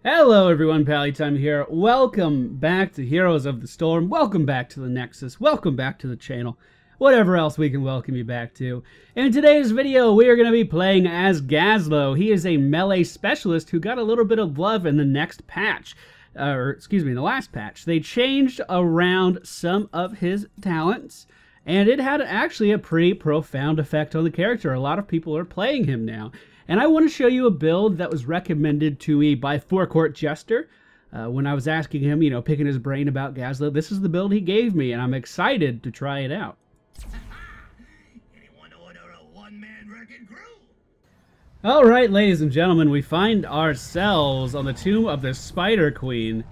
Hello everyone, Pallytime here. Welcome back to Heroes of the Storm. Welcome back to the Nexus. Welcome back to the channel. Whatever else we can welcome you back to. In today's video, we are going to be playing as Gazlowe. He is a melee specialist who got a little bit of love in the next patch. In the last patch. They changed around some of his talents, and it had actually a pretty profound effect on the character. A lot of people are playing him now. And I want to show you a build that was recommended to me by Forecourt Jester. When I was asking him, picking his brain about Gazlowe, this is the build he gave me, and I'm excited to try it out. Anyone order a one-man wrecking crew? Alright, ladies and gentlemen, we find ourselves on the tomb of the Spider Queen.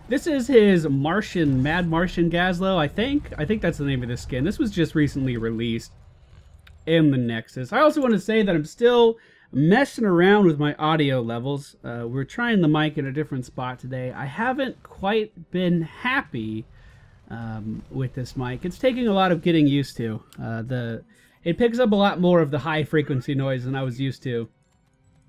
This is his Mad Martian Gazlowe, I think. I think that's the name of this skin. This was just recently released in the Nexus. I also want to say that I'm still messing around with my audio levels. We're trying the mic in a different spot today. I haven't quite been happy with this mic. It's taking a lot of getting used to. It picks up a lot more of the high frequency noise than I was used to.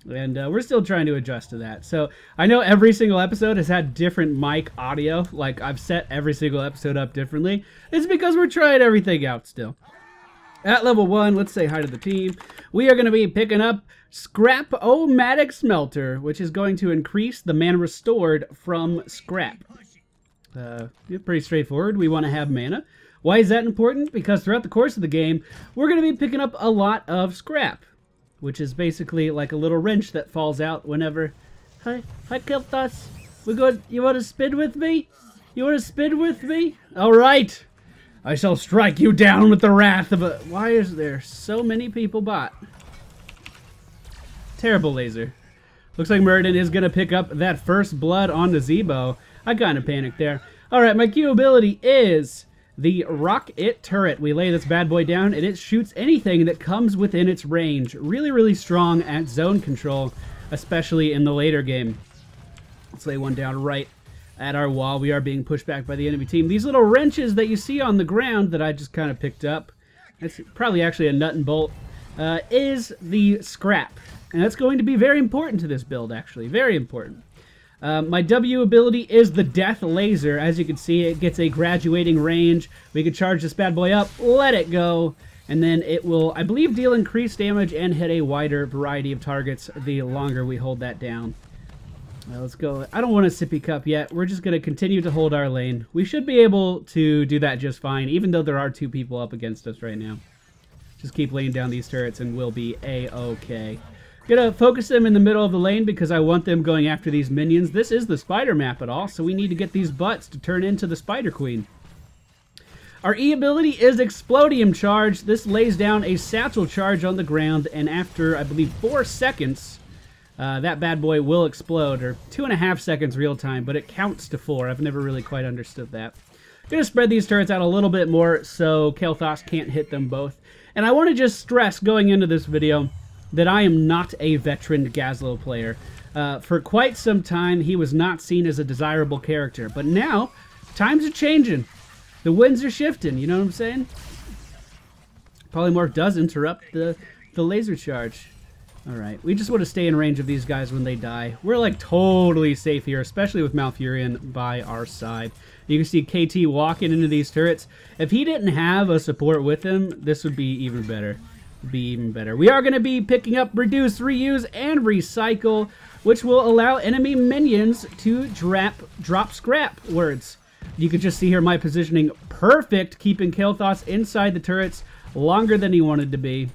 And we're still trying to adjust to that. So I know every single episode has had different mic audio. Like, I've set every single episode up differently. It's because we're trying everything out still. At level 1, let's say hi to the team. We are going to be picking up Scrap-O-Matic Smelter, which is going to increase the mana restored from scrap. Pretty straightforward. We want to have mana. Why is that important? Because throughout the course of the game, we're going to be picking up a lot of scrap, which is basically like a little wrench that falls out whenever... Hi Kelthos. You want to spin with me? You want to spin with me? All right. I shall strike you down with the wrath of a... Why is there so many people bot? Terrible laser. Looks like Murden is going to pick up that first blood on the Zebo. I kind of panicked there. Alright, my Q ability is the Rock-It Turret. We lay this bad boy down, and it shoots anything that comes within its range. Really, really strong at zone control, especially in the later game. Let's lay one down right at our wall. We are being pushed back by the enemy team. These little wrenches that you see on the ground that I just kind of picked up, it's probably actually a nut and bolt, is the scrap. And that's going to be very important to this build, actually. Very important. My W ability is the Death Laser. As you can see, it gets a graduating range. We can charge this bad boy up, let it go, and then it will, I believe, deal increased damage and hit a wider variety of targets the longer we hold that down. Let's go. I don't want a sippy cup yet. We're just going to continue to hold our lane. We should be able to do that just fine, even though there are two people up against us right now. Just keep laying down these turrets and we'll be A-okay. Gonna focus them in the middle of the lane because I want them going after these minions. This is the spider map at all, so we need to get these butts to turn into the Spider Queen. Our E ability is Explodium Charge. This lays down a satchel charge on the ground, and after, I believe, 4 seconds, that bad boy will explode, or 2.5 seconds real time, but it counts to 4. I've never really quite understood that. Gonna spread these turrets out a little bit more so Kelthos can't hit them both. And I want to just stress going into this video that I am not a veteran Gazlowe player. For quite some time, he was not seen as a desirable character. But now, times are changing. The winds are shifting, you know what I'm saying? Polymorph does interrupt the laser charge. Alright, we just want to stay in range of these guys when they die. We're like totally safe here, especially with Malfurion by our side. You can see KT walking into these turrets. If he didn't have a support with him, this would be even better. We are going to be picking up Reduce, Reuse, and Recycle, which will allow enemy minions to drop scrap words. You can just see here my positioning perfect, keeping Kelthos inside the turrets longer than he wanted to be.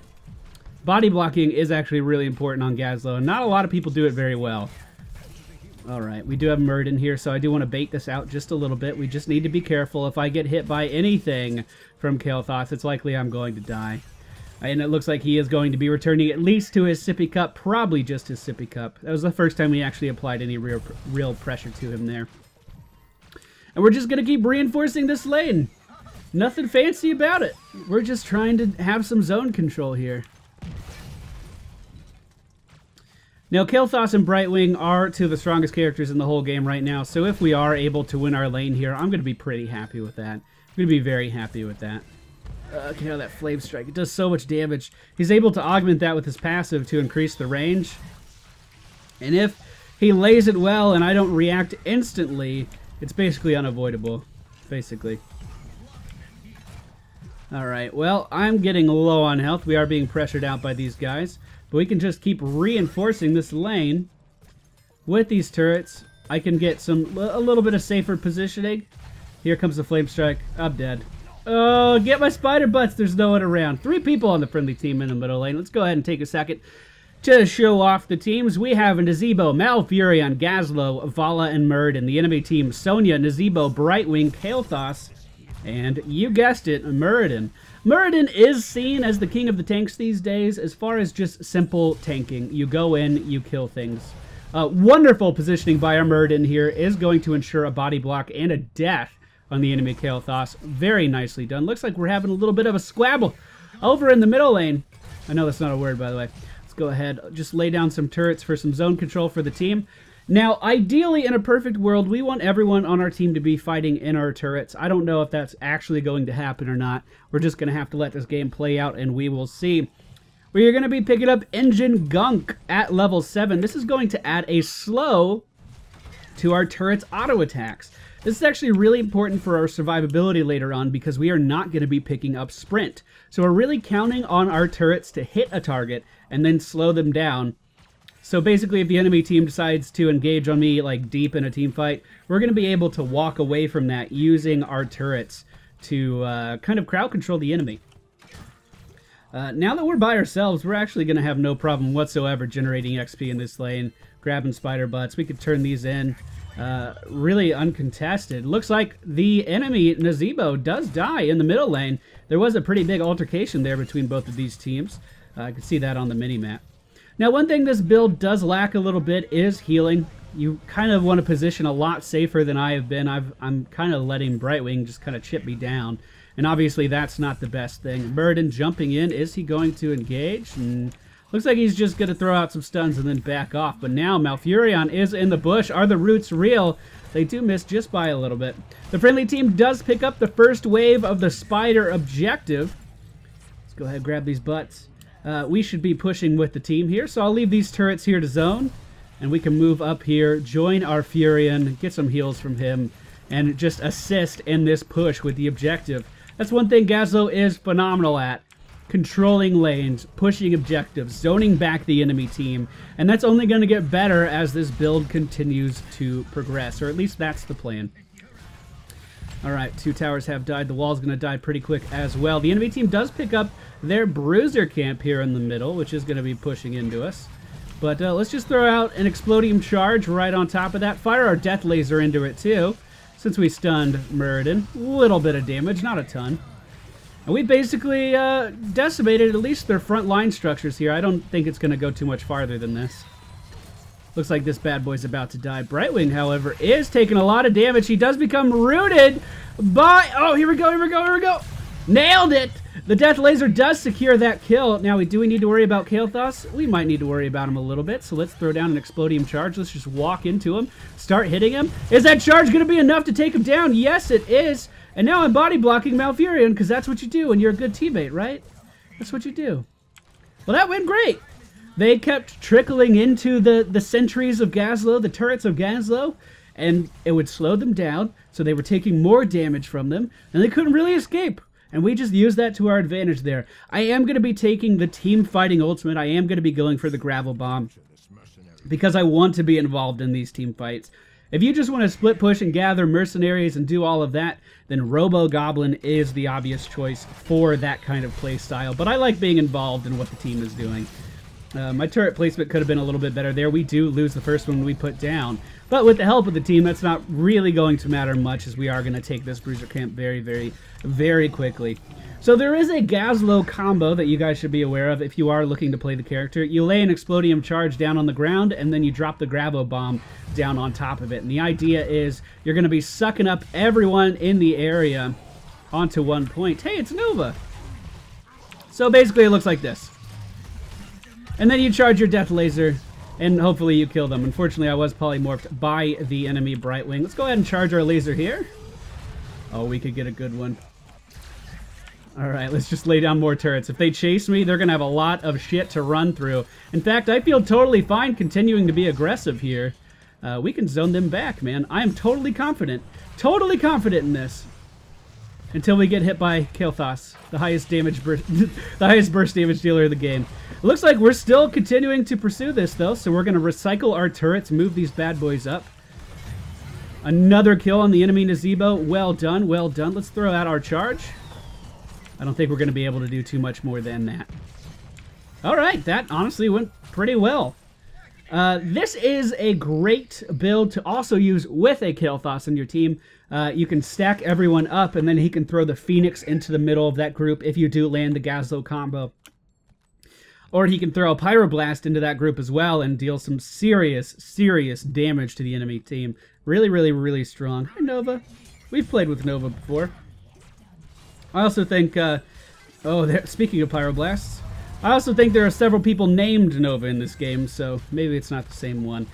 Body blocking is actually really important on Gazlowe, and not a lot of people do it very well. Alright, we do have Murden here, so I do want to bait this out just a little bit. We just need to be careful. If I get hit by anything from Kelthos, it's likely I'm going to die. And it looks like he is going to be returning at least to his sippy cup, probably just his sippy cup. That was the first time we actually applied any real pressure to him there. And we're just going to keep reinforcing this lane. Nothing fancy about it. We're just trying to have some zone control here. Now, Kelthos and Brightwing are two of the strongest characters in the whole game right now, so if we are able to win our lane here, I'm going to be pretty happy with that. I'm going to be very happy with that. Okay, that Flame Strike. It does so much damage. He's able to augment that with his passive to increase the range. And if he lays it well and I don't react instantly, it's basically unavoidable. Basically. Alright, well, I'm getting low on health. We are being pressured out by these guys. But we can just keep reinforcing this lane with these turrets. I can get a little bit of safer positioning. Here comes the flame strike. I'm dead. Oh, get my spider butts. There's no one around. 3 people on the friendly team in the middle lane. Let's go ahead and take a second to show off the teams. We have Nazebo, Malfurion, Gazlowe, Vala, and Muradin. The enemy team, Sonya, Nazebo, Brightwing, Kael'thas, and you guessed it, Muradin. Muradin is seen as the king of the tanks these days as far as just simple tanking. You go in, you kill things. Wonderful positioning by our Muradin here is going to ensure a body block and a death on the enemy Kael'thas. Very nicely done. Looks like we're having a little bit of a squabble over in the middle lane. I know that's not a word, by the way. Let's go ahead, just lay down some turrets for some zone control for the team. Now, ideally, in a perfect world, we want everyone on our team to be fighting in our turrets. I don't know if that's actually going to happen or not. We're just going to have to let this game play out, and we will see. We are going to be picking up Engine Gunk at level 7. This is going to add a slow to our turret's auto attacks. This is actually really important for our survivability later on because we are not going to be picking up Sprint. So we're really counting on our turrets to hit a target and then slow them down. So basically, if the enemy team decides to engage on me like deep in a team fight, we're going to be able to walk away from that using our turrets to kind of crowd control the enemy. Now that we're by ourselves, we're actually going to have no problem whatsoever generating XP in this lane, grabbing spider butts. We could turn these in really uncontested. Looks like the enemy, Nazebo, does die in the middle lane. There was a pretty big altercation there between both of these teams. I can see that on the mini-map. Now, one thing this build does lack a little bit is healing. You kind of want to position a lot safer than I have been. I'm kind of letting Brightwing just kind of chip me down. And obviously, that's not the best thing. Muradin jumping in. Is he going to engage? Looks like he's just going to throw out some stuns and then back off. But now Malfurion is in the bush. Are the roots real? They do miss just by a little bit. The friendly team does pick up the first wave of the spider objective. Let's go ahead and grab these butts. We should be pushing with the team here. So I'll leave these turrets here to zone. And we can move up here, join our Furion, get some heals from him, and just assist in this push with the objective. That's one thing Gazlowe is phenomenal at. Controlling lanes, pushing objectives, zoning back the enemy team. And that's only going to get better as this build continues to progress. Or at least that's the plan. Alright, 2 towers have died. The wall's going to die pretty quick as well. The enemy team does pick up their bruiser camp here in the middle, which is going to be pushing into us. But let's just throw out an explodium charge right on top of that. Fire our death laser into it too. Since we stunned Muradin. A little bit of damage, not a ton. And we basically decimated at least their front line structures here. I don't think it's going to go too much farther than this. Looks like this bad boy's about to die. Brightwing, however, is taking a lot of damage. He does become rooted by... Oh, here we go, here we go, here we go. Nailed it! The death laser does secure that kill. Now, do we need to worry about Kael'thas? We might need to worry about him a little bit. So let's throw down an explodium charge. Let's just walk into him. Start hitting him. Is that charge going to be enough to take him down? Yes, it is. And now I'm body blocking Malfurion because that's what you do when you're a good teammate, right? That's what you do. Well, that went great. They kept trickling into the sentries of Gazlowe, the turrets of Gazlowe, and it would slow them down. So they were taking more damage from them, and they couldn't really escape. And we just used that to our advantage there. I am going to be taking the team fighting ultimate. I am going to be going for the gravel bomb because I want to be involved in these team fights. If you just want to split push and gather mercenaries and do all of that, then Robo Goblin is the obvious choice for that kind of play style. But I like being involved in what the team is doing. My turret placement could have been a little bit better there. We do lose the first one we put down. But with the help of the team, that's not really going to matter much as we are going to take this bruiser camp very, very, very quickly. So there is a Gazlowe combo that you guys should be aware of if you are looking to play the character. You lay an explodium charge down on the ground, and then you drop the gravel bomb down on top of it. And the idea is you're going to be sucking up everyone in the area onto one point. Hey, it's Nova! So basically it looks like this. And then you charge your death laser, and hopefully you kill them. Unfortunately, I was polymorphed by the enemy Brightwing. Let's go ahead and charge our laser here. Oh, we could get a good one. Alright, let's just lay down more turrets. If they chase me, they're going to have a lot of shit to run through. In fact, I feel totally fine continuing to be aggressive here. we can zone them back, man. I am totally confident in this. Until we get hit by Kael'thas, the highest damage the highest burst damage dealer of the game. It looks like we're still continuing to pursue this, though, so we're going to recycle our turrets, move these bad boys up. Another kill on the enemy Nazebo. Well done, well done. Let's throw out our charge. I don't think we're going to be able to do too much more than that. All right, that honestly went pretty well. This is a great build to also use with a Kael'thas in your team. You can stack everyone up, and then he can throw the Phoenix into the middle of that group if you do land the Gazlowe combo. Or he can throw a Pyroblast into that group as well and deal some serious, serious damage to the enemy team. Really, really, really strong. Hi, Nova. We've played with Nova before. I also think, speaking of Pyroblasts, I also think there are several people named Nova in this game, so maybe it's not the same one.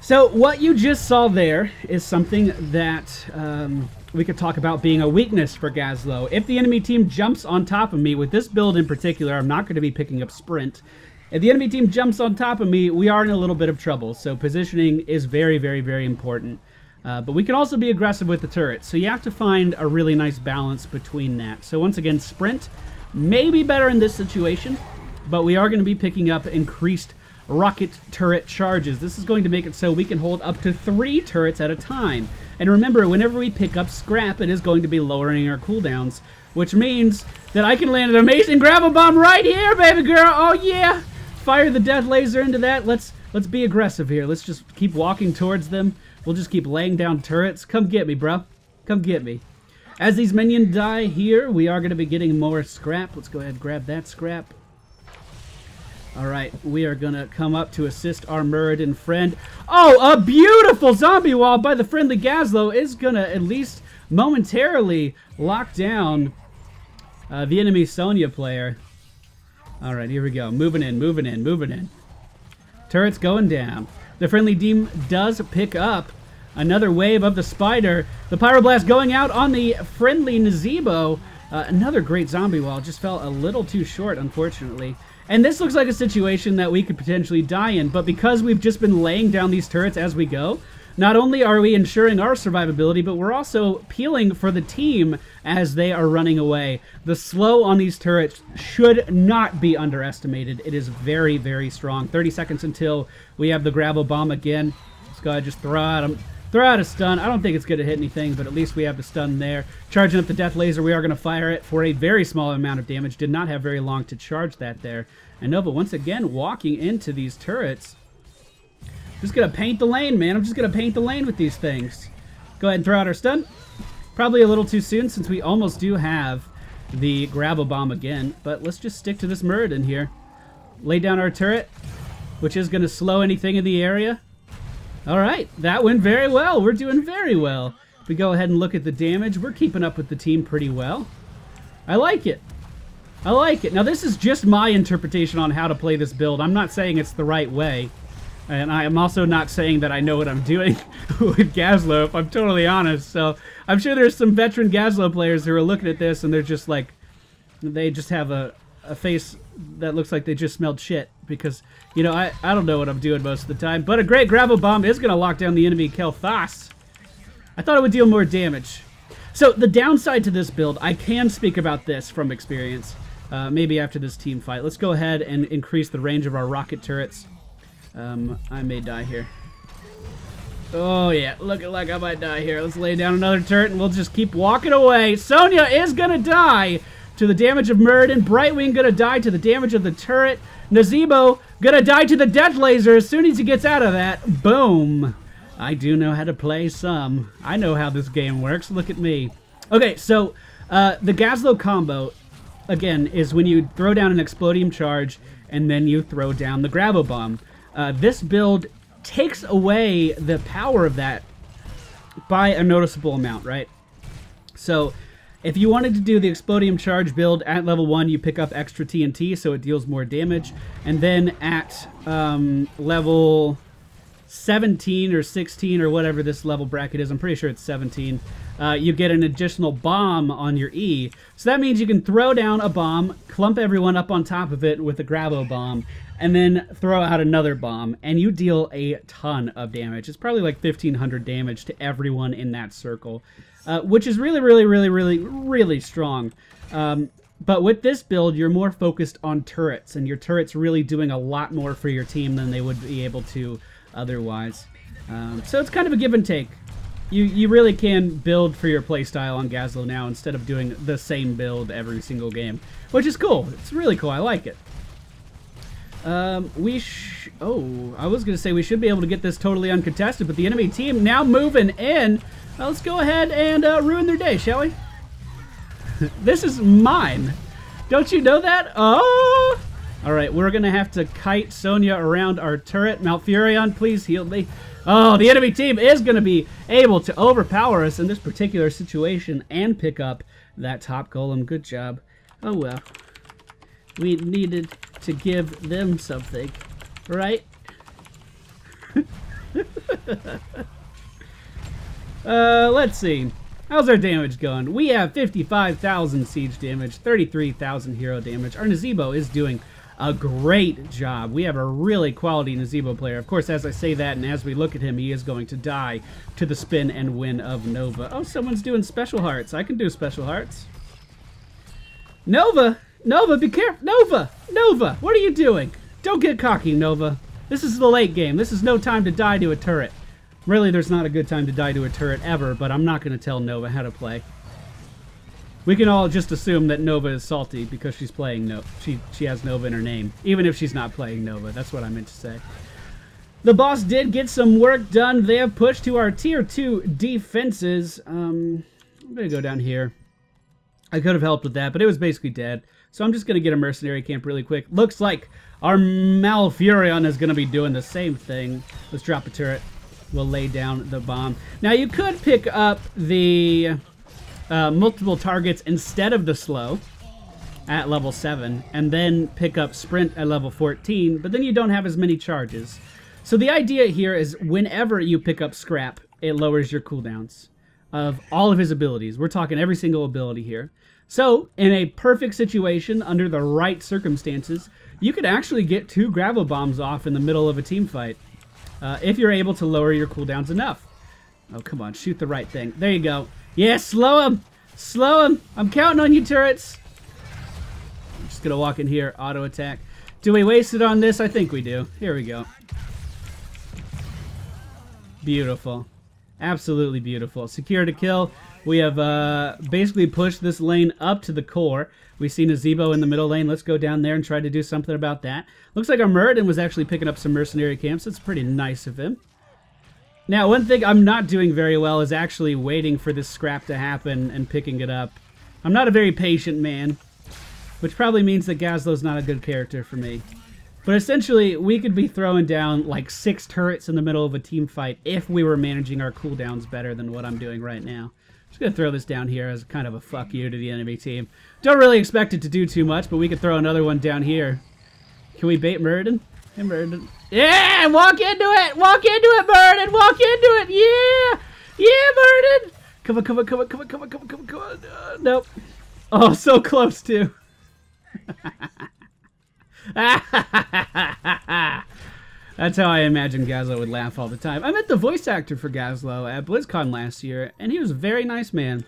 So what you just saw there is something that we could talk about being a weakness for Gazlowe. If the enemy team jumps on top of me, with this build in particular, I'm not going to be picking up Sprint. If the enemy team jumps on top of me, we are in a little bit of trouble, so positioning is very, very, very important. But we can also be aggressive with the turret, so you have to find a really nice balance between that. So once again, Sprint may be better in this situation, but we are going to be picking up increased rocket turret charges. This is going to make it so we can hold up to 3 turrets at a time. And remember, whenever we pick up scrap, it is going to be lowering our cooldowns, which means that I can land an amazing gravel bomb right here, baby girl. Oh yeah! Fire the death laser into that. Let's be aggressive here. Let's just keep walking towards them. We'll just keep laying down turrets. Come get me, bro. Come get me. As these minions die here, we are going to be getting more scrap. Let's go ahead and grab that scrap. Alright, we are going to come up to assist our Muradin friend. Oh, a beautiful zombie wall by the friendly Gazlowe is going to at least momentarily lock down the enemy Sonya player. Alright, here we go. Moving in, moving in, moving in. Turret's going down. The friendly team does pick up another wave of the spider. The Pyroblast going out on the friendly Nazebo. Another great zombie wall. Just fell a little too short, unfortunately. And this looks like a situation that we could potentially die in, but because we've just been laying down these turrets as we go, not only are we ensuring our survivability, but we're also peeling for the team as they are running away. The slow on these turrets should not be underestimated. It is very, very strong. 30 seconds until we have the gravel bomb again. Let's go ahead and just throw out a stun. I don't think it's going to hit anything, but at least we have the stun there. Charging up the death laser, we are going to fire it for a very small amount of damage. Did not have very long to charge that there. And Nova, once again, walking into these turrets. Just going to paint the lane, man. I'm just going to paint the lane with these things. Go ahead and throw out our stun. Probably a little too soon since we almost do have the gravel bomb again. But let's just stick to this Muradin here. Lay down our turret, which is going to slow anything in the area. Alright, that went very well. We're doing very well. If we go ahead and look at the damage, we're keeping up with the team pretty well. I like it. I like it. Now, this is just my interpretation on how to play this build. I'm not saying it's the right way. And I am also not saying that I know what I'm doing with Gazlowe, if I'm totally honest. So, I'm sure there's some veteran Gazlowe players who are looking at this and they're just like, they just have a face that looks like they just smelled shit. Because, you know, I don't know what I'm doing most of the time. But a great gravel bomb is going to lock down the enemy Kael'thas. I thought it would deal more damage. So, the downside to this build, I can speak about this from experience. Maybe after this team fight. Let's go ahead and increase the range of our rocket turrets. I may die here. Oh, yeah. Looking like I might die here. Let's lay down another turret and we'll just keep walking away. Sonya is going to die to the damage of Muradin. Brightwing going to die to the damage of the turret. Nazebo going to die to the death laser as soon as he gets out of that. Boom. I do know how to play some. I know how this game works. Look at me. Okay, so the Gazlowe combo, again, is when you throw down an explodium charge and then you throw down the gravel bomb. This build takes away the power of that by a noticeable amount, right? So, if you wanted to do the explodium charge build at level 1, you pick up extra TNT, so it deals more damage. And then at level 17 or 16 or whatever this level bracket is. I'm pretty sure it's 17. You get an additional bomb on your E. So that means you can throw down a bomb, clump everyone up on top of it with a Gazlowe bomb, and then throw out another bomb, and you deal a ton of damage. It's probably like 1,500 damage to everyone in that circle, which is really, really, really, really, really strong. But with this build, you're more focused on turrets, and your turrets really doing a lot more for your team than they would be able to otherwise. So it's kind of a give and take. You really can build for your playstyle on Gazlowe now instead of doing the same build every single game, which is cool. It's really cool. I like it. I was going to say we should be able to get this totally uncontested, but the enemy team now moving in. Let's go ahead and ruin their day, shall we? This is mine. Don't you know that? Oh! Alright, we're going to have to kite Sonya around our turret. Malfurion, please heal me. Oh, the enemy team is going to be able to overpower us in this particular situation and pick up that top golem. Good job. Oh, well. We needed to give them something, right? Let's see. How's our damage going? We have 55,000 siege damage, 33,000 hero damage. Our Gazlowe is doing a great job. We have a really quality Gazlowe player. Of course, as I say that and as we look at him, he is going to die to the spin and win of Nova. Oh, someone's doing special hearts. I can do special hearts. Nova! Nova, be careful! Nova! Nova! What are you doing? Don't get cocky, Nova. This is the late game. This is no time to die to a turret. Really, there's not a good time to die to a turret ever, but I'm not going to tell Nova how to play. We can all just assume that Nova is salty because she's playing she has Nova in her name, even if she's not playing Nova. That's what I meant to say. The boss did get some work done. They have pushed to our tier 2 defenses. I'm going to go down here. I could have helped with that, but it was basically dead. So I'm just going to get a mercenary camp really quick. Looks like our Malfurion is going to be doing the same thing. Let's drop a turret. We'll lay down the bomb. Now you could pick up the multiple targets instead of the slow at level 7, and then pick up sprint at level 14, but then you don't have as many charges. So the idea here is whenever you pick up scrap, it lowers your cooldowns of all of his abilities. We're talking every single ability here. So in a perfect situation, under the right circumstances, you could actually get 2 gravel bombs off in the middle of a team fight. If you're able to lower your cooldowns enough. Oh, come on. Shoot the right thing. There you go. Yeah, slow him. Slow him. I'm counting on you, turrets. I'm just going to walk in here. Auto attack. Do we waste it on this? I think we do. Here we go. Beautiful. Absolutely beautiful. Secure to kill. We have basically pushed this lane up to the core. We've seen a Gazlowe in the middle lane. Let's go down there and try to do something about that. Looks like our Muradin was actually picking up some mercenary camps. That's pretty nice of him. Now, one thing I'm not doing very well is actually waiting for this scrap to happen and picking it up. I'm not a very patient man, which probably means that Gazlowe's not a good character for me. But essentially, we could be throwing down like 6 turrets in the middle of a team fight if we were managing our cooldowns better than what I'm doing right now. Just going to throw this down here as kind of a fuck you to the enemy team. Don't really expect it to do too much, but we could throw another one down here. Can we bait Muradin? Hey, Muradin. Yeah! Walk into it! Walk into it, Muradin! Walk into it! Yeah! Yeah, Muradin! Come on, come on, come on, come on, come on, come on, come on, come on. Nope. Oh, so close, too. That's how I imagine Gazlowe would laugh all the time. I met the voice actor for Gazlowe at BlizzCon last year, and he was a very nice man.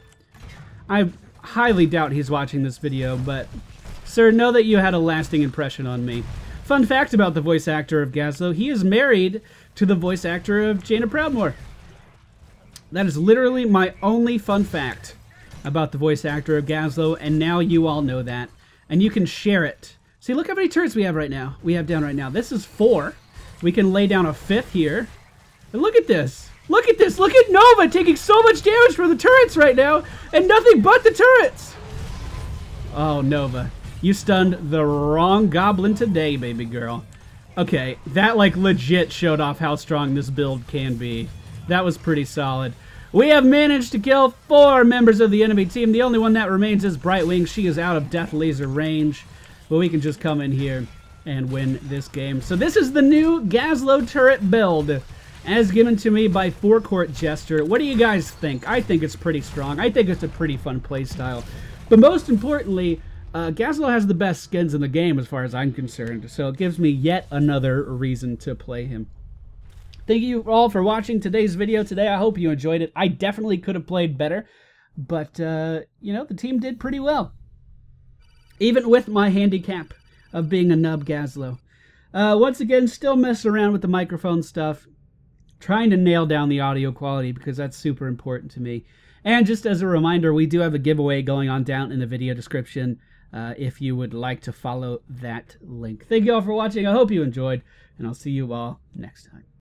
I highly doubt he's watching this video, but sir, know that you had a lasting impression on me. Fun fact about the voice actor of Gazlowe, he is married to the voice actor of Jaina Proudmoore. That is literally my only fun fact about the voice actor of Gazlowe, and now you all know that, and you can share it. See, look how many turrets we have right now. We have down right now. This is 4. We can lay down a 5th here. And look at this. Look at this. Look at Nova taking so much damage from the turrets right now, and nothing but the turrets. Oh, Nova. You stunned the wrong goblin today, baby girl. Okay, that like legit showed off how strong this build can be. That was pretty solid. We have managed to kill 4 members of the enemy team. The only one that remains is Brightwing. She is out of death laser range. But we can just come in here and win this game. So this is the new Gazlowe turret build. as given to me by Forecourt Jester. What do you guys think? I think it's pretty strong. I think it's a pretty fun playstyle. But most importantly, Gazlowe has the best skins in the game as far as I'm concerned, so it gives me yet another reason to play him. Thank you all for watching today's video today. I hope you enjoyed it. I definitely could have played better, but, you know, the team did pretty well. Even with my handicap of being a nub Gazlowe. Once again, still messing around with the microphone stuff. Trying to nail down the audio quality because that's super important to me. And just as a reminder, we do have a giveaway going on down in the video description if you would like to follow that link. Thank you all for watching. I hope you enjoyed, and I'll see you all next time.